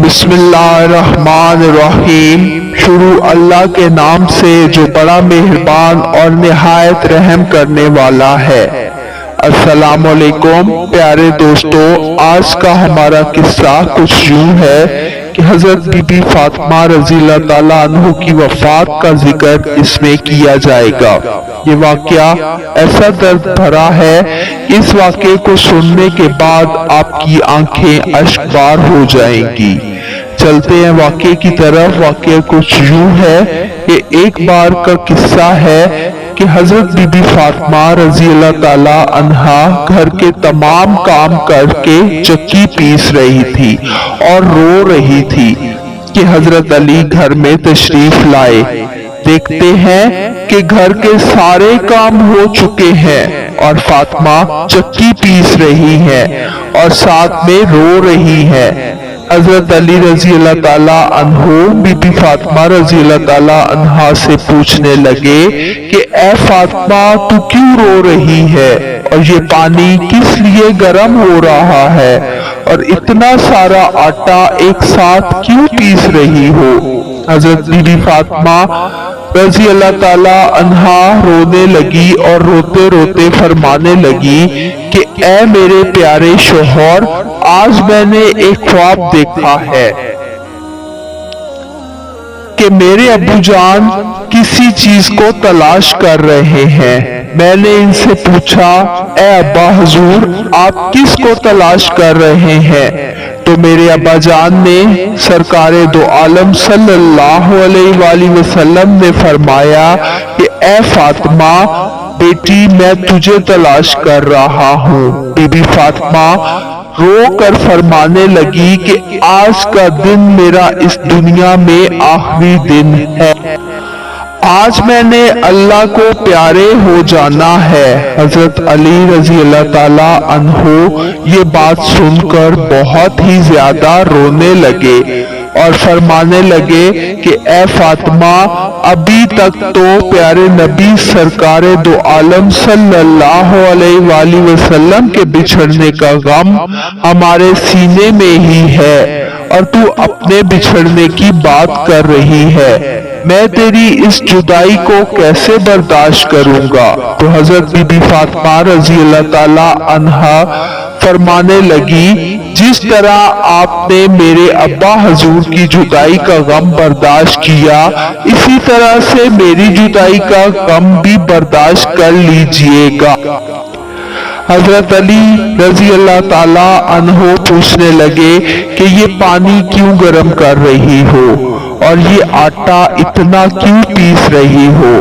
بسم اللہ الرحمن الرحیم۔ شروع اللہ کے نام سے جو بڑا مہربان اور نہایت رحم کرنے والا ہے۔ السلام علیکم پیارے دوستو، آج کا ہمارا قصہ کچھ یوں ہے کہ حضرت بی بی فاطمہ رضی اللہ تعالیٰ عنہ کی وفات کا ذکر اس میں کیا جائے گا۔ یہ واقعہ ایسا درد بھرا ہے کہ اس واقعے کو سننے کے بعد آپ کی آنکھیں اشک بار ہو جائیں گی۔ چلتے ہیں واقعے کی طرف۔ واقعہ کچھ یوں ہے کہ ایک بار کا قصہ ہے کہ حضرت بی بی فاطمہ رضی اللہ تعالیٰ عنہا گھر کے تمام کام کر کے چکی پیس رہی تھی اور رو رہی تھی کہ حضرت علی گھر میں تشریف لائے۔ دیکھتے ہیں کہ گھر کے سارے کام ہو چکے ہیں اور فاطمہ چکی پیس رہی ہے اور ساتھ میں رو رہی ہے۔ حضرت علی رضی اللہ تعالیٰ عنہ بی بی فاطمہ رضی اللہ تعالیٰ عنہا سے پوچھنے لگے کہ اے فاطمہ تو کیوں رو رہی ہے اور یہ پانی کس لیے گرم ہو رہا ہے اور اتنا سارا آٹا ایک ساتھ کیوں پیس رہی ہو؟ حضرت بی بی فاطمہ رضی اللہ تعالیٰ عنہا رونے لگی اور روتے روتے فرمانے لگی کہ اے میرے پیارے شوہر، آج میں نے ایک خواب دیکھا ہے کہ میرے ابو جان کسی چیز کو تلاش کر رہے ہیں۔ میں نے ان سے پوچھا اے ابا حضور، آپ کس کو تلاش کر رہے ہیں؟ تو میرے ابا جان نے سرکار دو عالم صلی اللہ علیہ وآلہ وسلم نے فرمایا کہ اے فاطمہ بیٹی، میں تجھے تلاش کر رہا ہوں۔ بی بی فاطمہ رو کر فرمانے لگی کہ آج کا دن میرا اس دنیا میں آخری دن ہے۔ آج میں نے اللہ کو پیارے ہو جانا ہے۔ حضرت علی رضی اللہ تعالیٰ عنہ یہ بات سن کر بہت ہی زیادہ رونے لگے اور فرمانے لگے کہ اے فاطمہ، ابھی تک تو پیارے نبی سرکار دو عالم صلی اللہ علیہ وآلہ وسلم کے بچھڑنے کا غم ہمارے سینے میں ہی ہے اور تو اپنے بچھڑنے کی بات کر رہی ہے۔ میں تیری اس جدائی کو کیسے برداشت کروں گا؟ تو حضرت بی بی فاطمہ رضی اللہ تعالیٰ عنہا فرمانے لگی، جس طرح آپ نے میرے ابا حضور کی جدائی کا غم برداشت کیا، اسی طرح سے میری جدائی کا غم بھی برداشت کر لیجئے گا۔ حضرت علی رضی اللہ تعالیٰ عنہ پوچھنے لگے کہ یہ پانی کیوں گرم کر رہی ہو اور یہ آٹا اتنا کیوں پیس رہی ہو؟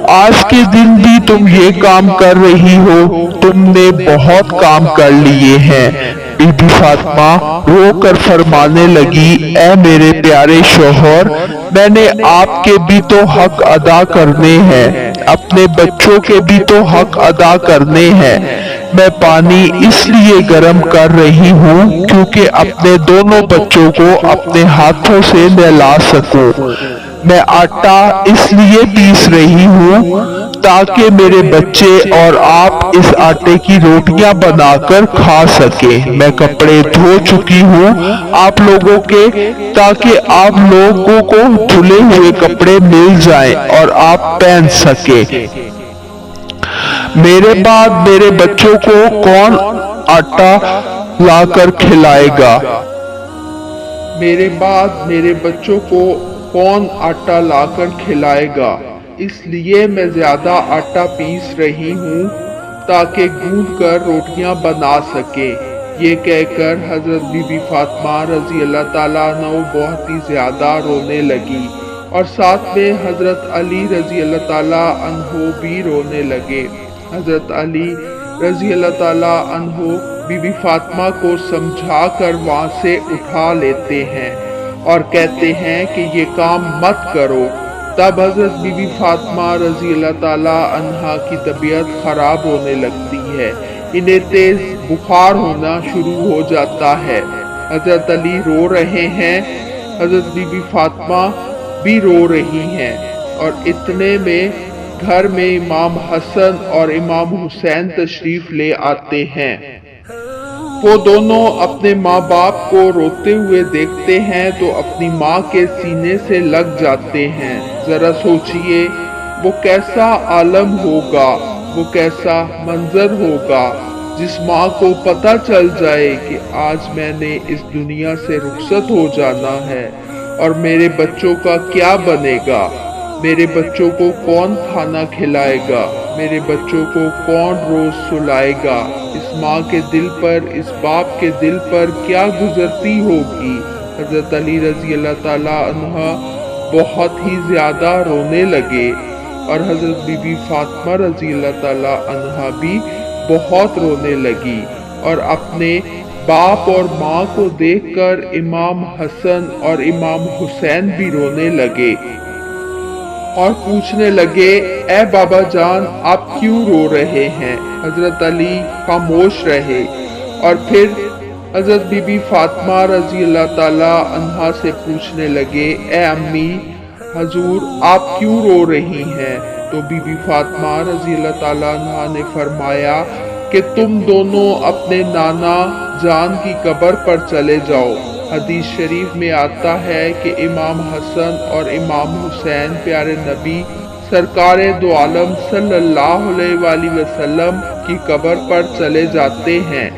آج کے دن بھی تم یہ کام کر رہی ہو؟ تم نے بہت کام کر لیے ہیں۔ بی بی فاطمہ رو کر فرمانے لگی، اے میرے پیارے شوہر، میں نے آپ کے بھی تو حق ادا کرنے ہیں، اپنے بچوں کے بھی تو حق ادا کرنے ہیں۔ میں پانی اس لیے گرم کر رہی ہوں کیونکہ اپنے دونوں بچوں کو اپنے ہاتھوں سے نہلا سکوں۔ میں آٹا اس لیے پیس رہی ہوں تاکہ میرے بچے اور آپ اس آٹے کی روٹیاں بنا کر کھا سکیں۔ میں کپڑے دھو چکی ہوں آپ لوگوں کے تاکہ آپ لوگوں کو دھلے ہوئے کپڑے مل جائیں اور آپ پہن سکیں۔ میرے بعد میرے بچوں کو کون آٹا لا کر کھلائے گا؟ میرے بعد میرے بچوں کو کون آٹا لا کر کھلائے گا؟ اس لیے میں زیادہ آٹا پیس رہی ہوں تاکہ گوندھ کر روٹیاں بنا سکے۔ یہ کہہ کر حضرت بی بی فاطمہ رضی اللہ تعالیٰ عنہ بہت ہی زیادہ رونے لگی اور ساتھ میں حضرت علی رضی اللہ تعالیٰ عنہ بھی رونے لگے۔ حضرت علی رضی اللہ تعالیٰ عنہ بی بی فاطمہ کو سمجھا کر وہاں سے اٹھا لیتے ہیں اور کہتے ہیں کہ یہ کام مت کرو۔ تب حضرت بی بی فاطمہ رضی اللہ تعالیٰ عنہا کی طبیعت خراب ہونے لگتی ہے، انہیں تیز بخار ہونا شروع ہو جاتا ہے۔ حضرت علی رو رہے ہیں، حضرت بی بی فاطمہ بھی رو رہی ہیں اور اتنے میں گھر میں امام حسن اور امام حسین تشریف لے آتے ہیں۔ वो दोनों अपने माँ बाप को रोते हुए देखते हैं तो अपनी माँ के सीने से लग जाते हैं। जरा सोचिए वो कैसा आलम होगा, वो कैसा मंजर होगा जिस माँ को पता चल जाए कि आज मैंने इस दुनिया से रुखसत हो जाना है और मेरे बच्चों का क्या बनेगा, मेरे बच्चों को कौन खाना खिलाएगा, मेरे बच्चों को कौन रोज सुलाएगा। इस माँ के दिल पर, इस बाप के दिल पर क्या गुजरती होगी। हजरत अली रजी अल्लाह ताला अन्हा बहुत ही ज्यादा रोने लगे और हजरत बीबी फातिमा रजी अल्लाह ताला अन्हा भी बहुत रोने लगी और अपने बाप और माँ को देखकर इमाम हसन और इमाम हुसैन भी रोने लगे और पूछने लगे, ए बाबा जान आप क्यों रो रहे हैं। हजरत अली खामोश रहे और फिर हजरत बीबी फातिमा रजी अल्लाह ताला अन्हा से पूछने लगे, ए अम्मी हजूर आप क्यों रो रही हैं। तो बीबी फातिमा रजी अल्लाह ताला अन्हा ने फरमाया कि तुम दोनों अपने नाना जान की कब्र पर चले जाओ। हदीस शरीफ में आता है कि इमाम हसन और इमाम हुसैन प्यारे नबी सरकार दो आलम सल्लल्लाहु अलैहि वसल्लम की कब्र पर चले जाते हैं।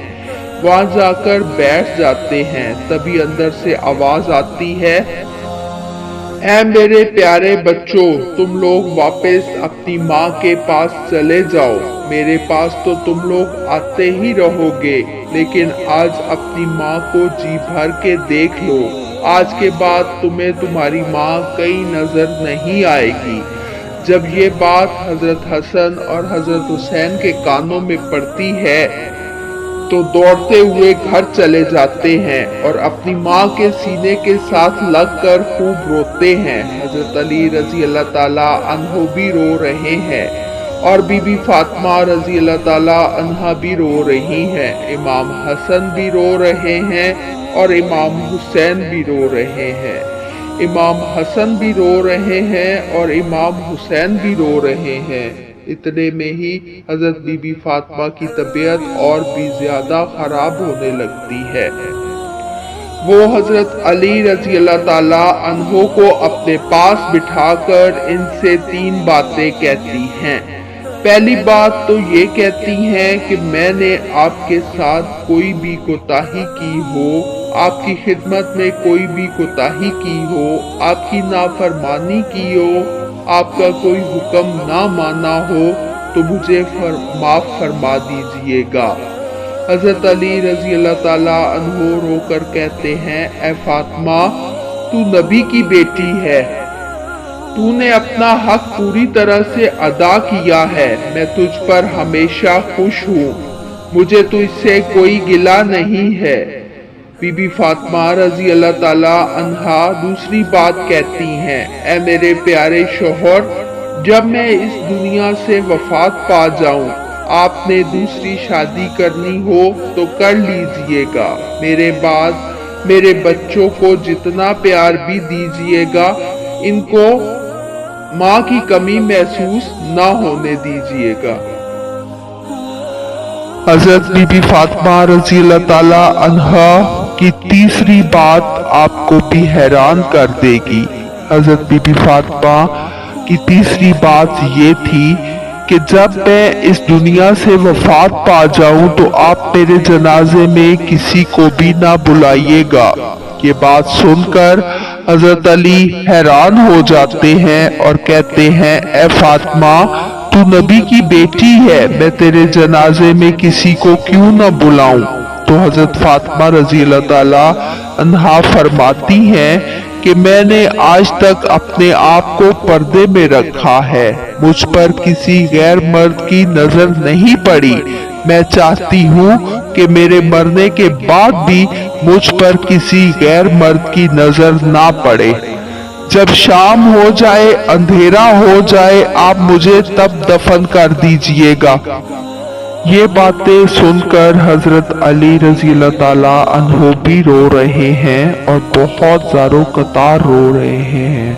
वहां जाकर बैठ जाते हैं। तभी अंदर से आवाज आती है, ऐ मेरे प्यारे बच्चों तुम लोग वापस अपनी माँ के पास चले जाओ। मेरे पास तो तुम लोग आते ही रहोगे, लेकिन आज अपनी माँ को जी भर के देख लो। आज के बाद तुम्हें तुम्हारी माँ कहीं नजर नहीं आएगी। जब ये बात हजरत हसन और हजरत हुसैन के कानों में पड़ती है तो दौड़ते हुए घर चले जाते हैं और अपनी माँ के सीने के साथ लगकर खूब रोते हैं। हजरत अली रजी अल्लाह ताला अन्हो भी रो रहे हैं और बीबी फातिमा रजी अल्लाह ताला अन्हा भी रो रही हैं। इमाम हसन भी रो रहे हैं और इमाम हुसैन भी रो रहे हैं। इमाम हसन भी रो रहे हैं और इमाम हुसैन भी रो रहे हैं। इतने में ही हजरत बीबी फातिमा की तबीयत और भी ज्यादा खराब होने लगती है। वो हजरत अली रजी अल्लाह ताला अन्हो को अपने पास बिठाकर इनसे 3 बातें कहती हैं। पहली बात तो ये कहती हैं कि मैंने आपके साथ कोई भी कोताही की हो, आपकी खिदमत में कोई भी कोताही की हो, आपकी नाफरमानी की हो, आपका कोई हुक्म ना माना हो तो मुझे माफ फरमा दीजिएगा। हजरत अली रजी अल्लाह ताला अन्हो रोकर कहते हैं, ए फातिमा तू नबी की बेटी है, तूने अपना हक पूरी तरह से अदा किया है। मैं तुझ पर हमेशा खुश हूँ, मुझे तुझसे कोई गिला नहीं है। बीबी फातिमा रजी अल्लाह ताला अन्हा दूसरी बात कहती हैं, ऐ मेरे प्यारे शोहर जब मैं इस दुनिया से वफात पा जाऊं, आपने दूसरी शादी करनी हो तो कर लीजिएगा। मेरे बाद मेरे बच्चों को जितना प्यार भी दीजिएगा, इनको माँ की कमी महसूस ना होने दीजिएगा। हजरत बीबी फातिमा रजी अल्लाह ताला अन्हा की तीसरी बात आपको भी हैरान कर देगी। हजरत बीबी फातिमा की तीसरी बात ये थी कि जब मैं इस दुनिया से वफात पा जाऊं तो आप मेरे जनाजे में किसी को भी ना बुलाइएगा। ये बात सुनकर हजरत अली हैरान हो जाते हैं और कहते हैं, ए फातिमा तू नबी की बेटी है, मैं तेरे जनाजे में किसी को क्यों न बुलाऊं। तो हजरत फातिमा रजी अल्लाह ताला अन्हा फरमाती हैं कि मैंने आज तक अपने आप को पर्दे में रखा है, मुझ पर किसी गैर मर्द की नजर नहीं पड़ी। मैं चाहती हूँ कि मेरे मरने के बाद भी मुझ पर किसी गैर मर्द की नजर ना पड़े। जब शाम हो जाए, अंधेरा हो जाए, आप मुझे तब दफन कर दीजिएगा। ये बातें सुनकर हजरत अली रजी अल्लाह ताला अन्हो भी रो रहे हैं और बहुत ज़ारो कतार रो रहे हैं।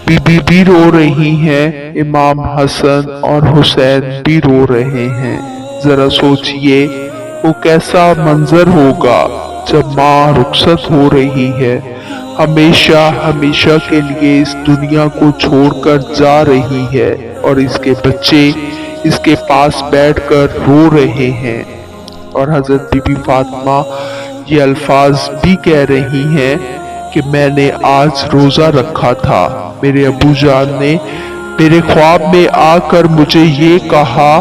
बीबी भी रो रही हैं, इमाम हसन और हुसैन भी रो रहे हैं। जरा सोचिए वो कैसा मंजर होगा जब माँ रुखसत हो रही है, हमेशा हमेशा के लिए इस दुनिया को छोड़कर जा रही है और इसके बच्चे इसके पास बैठकर रो रहे हैं। और हजरत बीबी फातिमा ये अल्फाज भी कह रही हैं कि मैंने आज रोजा रखा था, मेरे अबू जान ने मेरे ख्वाब में आकर मुझे ये कहा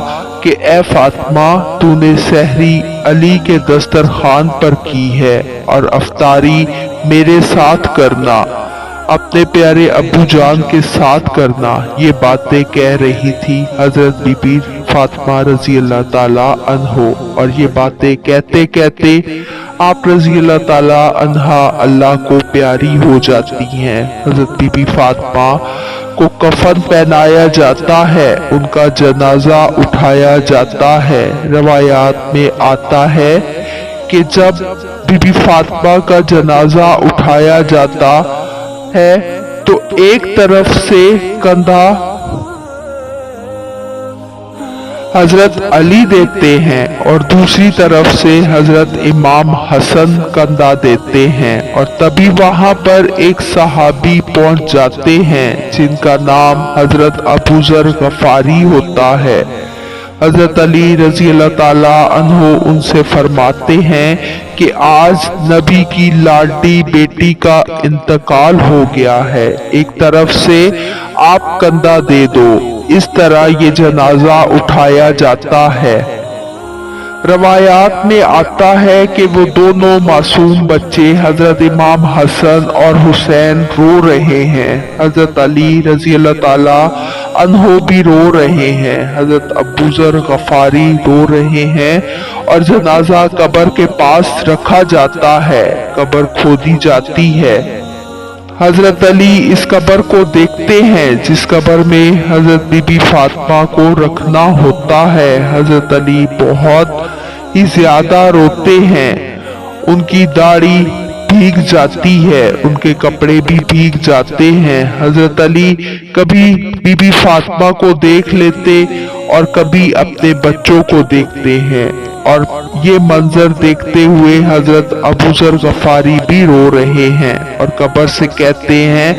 कि ए फातिमा, तूने सहरी अली के दस्तरखान पर की है और अफ्तारी मेरे साथ करना, अपने प्यारे अबू जान के साथ करना। ये बातें कह रही थी हजरत बीबी फातिमा रजी अल्लाह ताला अन्हो। और ये बातें कहते कहते आप रजी अल्लाह ताला अन्हा अल्लाह को प्यारी हो जाती हैं। हजरत बीबी फातिमा को कफन पहनाया जाता है, उनका जनाजा उठाया जाता है। रवायात में आता है कि जब बीबी फातिमा का जनाजा उठाया जाता है तो एक तरफ से कंधा हजरत अली देते हैं और दूसरी तरफ से हजरत इमाम हसन कंधा देते हैं। और तभी वहां पर एक सहाबी पहुंच जाते हैं जिनका नाम हजरत अबू जर गफारी होता है। हजरत अली रजी अल्लाह ताला अन्हो उनसे फरमाते हैं कि आज नबी की लाडली बेटी का इंतकाल हो गया है, एक तरफ से आप कंधा दे दो। इस तरह ये जनाजा उठाया जाता है। रवायात में आता है कि वो दोनों मासूम बच्चे हजरत इमाम हसन और हुसैन रो रहे हैं, हजरत अली रजी अल्लाह ताला अन्हो भी रो रहे हैं, हजरत अबू जर गफारी रो रहे हैं और जनाजा कब्र के पास रखा जाता है, कब्र खोदी जाती है। हजरत अली इस कब्र को देखते हैं जिस कब्र में हजरत बीबी फातिमा को रखना होता है। हजरत अली बहुत ही ज्यादा रोते हैं, उनकी दाढ़ी भीग जाती है, उनके कपड़े भी भीग जाते हैं। हजरत अली कभी बीबी फातिमा को देख लेते और कभी अपने बच्चों को देखते हैं और ये मंजर देखते हुए हजरत अबू जर गफारी भी रो रहे हैं और कब्र से कहते हैं,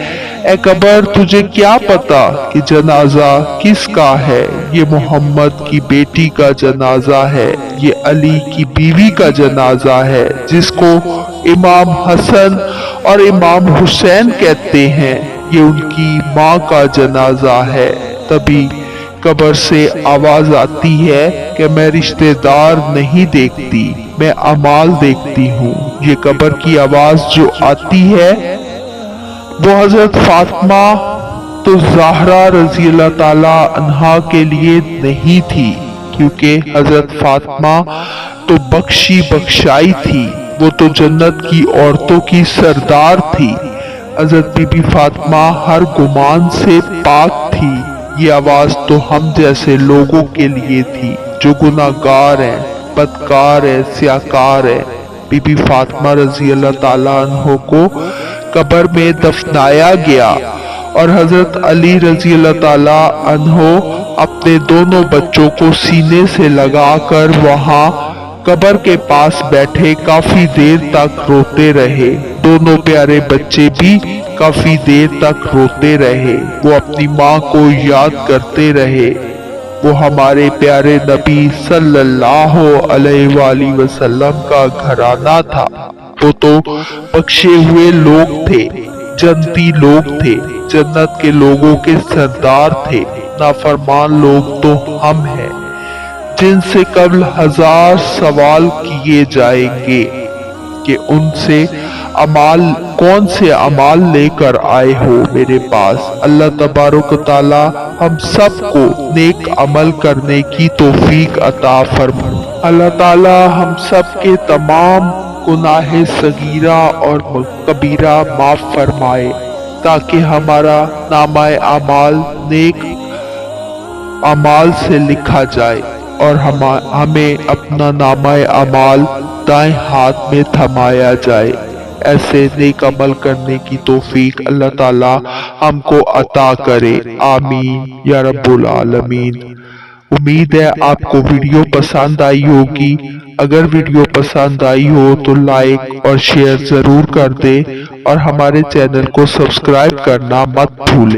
ए कब्र, तुझे क्या पता कि जनाजा किसका है? ये मोहम्मद की बेटी का जनाजा है, ये अली की बीवी का जनाजा है जिसको इमाम हसन और इमाम हुसैन कहते हैं, ये उनकी माँ का जनाजा है। तभी कब्र से आवाज आती है कि मैं रिश्तेदार नहीं देखती, मैं अमाल देखती हूँ। ये कब्र की आवाज जो आती है वो हजरत फातिमा तो ज़हरा रजी अल्लाह ताला अन्हा के लिए नहीं थी, क्योंकि हजरत फातिमा तो बख्शी बख्शाई थी, वो तो जन्नत की औरतों की सरदार थी। हजरत बीबी फातिमा हर गुमान से पाक थी। ये आवाज तो हम जैसे लोगों के लिए थी जो गुनाहगार हैं, बदकार है, स्याकार है। बीबी फातिमा रजी अल्लाह ताला अन्हो को कब्र में दफनाया गया और हजरत अली रजी अल्लाह ताला अन्हो अपने दोनों बच्चों को सीने से लगाकर वहां कब्र के पास बैठे काफी देर तक रोते रहे। दोनों प्यारे बच्चे भी काफी देर तक रोते रहे, वो अपनी माँ को याद करते रहे। वो हमारे प्यारे नबी सल्लल्लाहु अलैहि वसल्लम का घराना था, वो तो बख्शे हुए लोग थे, जन्नती लोग थे, जन्नत के लोगों के सरदार थे। नाफरमान लोग तो हम हैं जिनसे कल 1000 सवाल किए जाएंगे कि उनसे अमाल, कौन से अमाल लेकर आए हो मेरे पास। अल्लाह तबारक ताला हम सबको नेक अमल करने की तौफीक अता फरमाए। अल्लाह ताला हम सब के तमाम गुनाहे सगीरा और कबीरा माफ फरमाए ताकि हमारा नामाए अमाल नेक अमाल से लिखा जाए और हमें अपना नामाए अमाल दाएं हाथ में थमाया जाए। ऐसे नेक अमल करने की तौफीक अल्लाह ताला हमको अता करे। आमीन या रब्बुल आलमीन। उम्मीद है आपको वीडियो पसंद आई होगी। अगर वीडियो पसंद आई हो तो लाइक और शेयर जरूर कर दे और हमारे चैनल को सब्सक्राइब करना मत भूलें।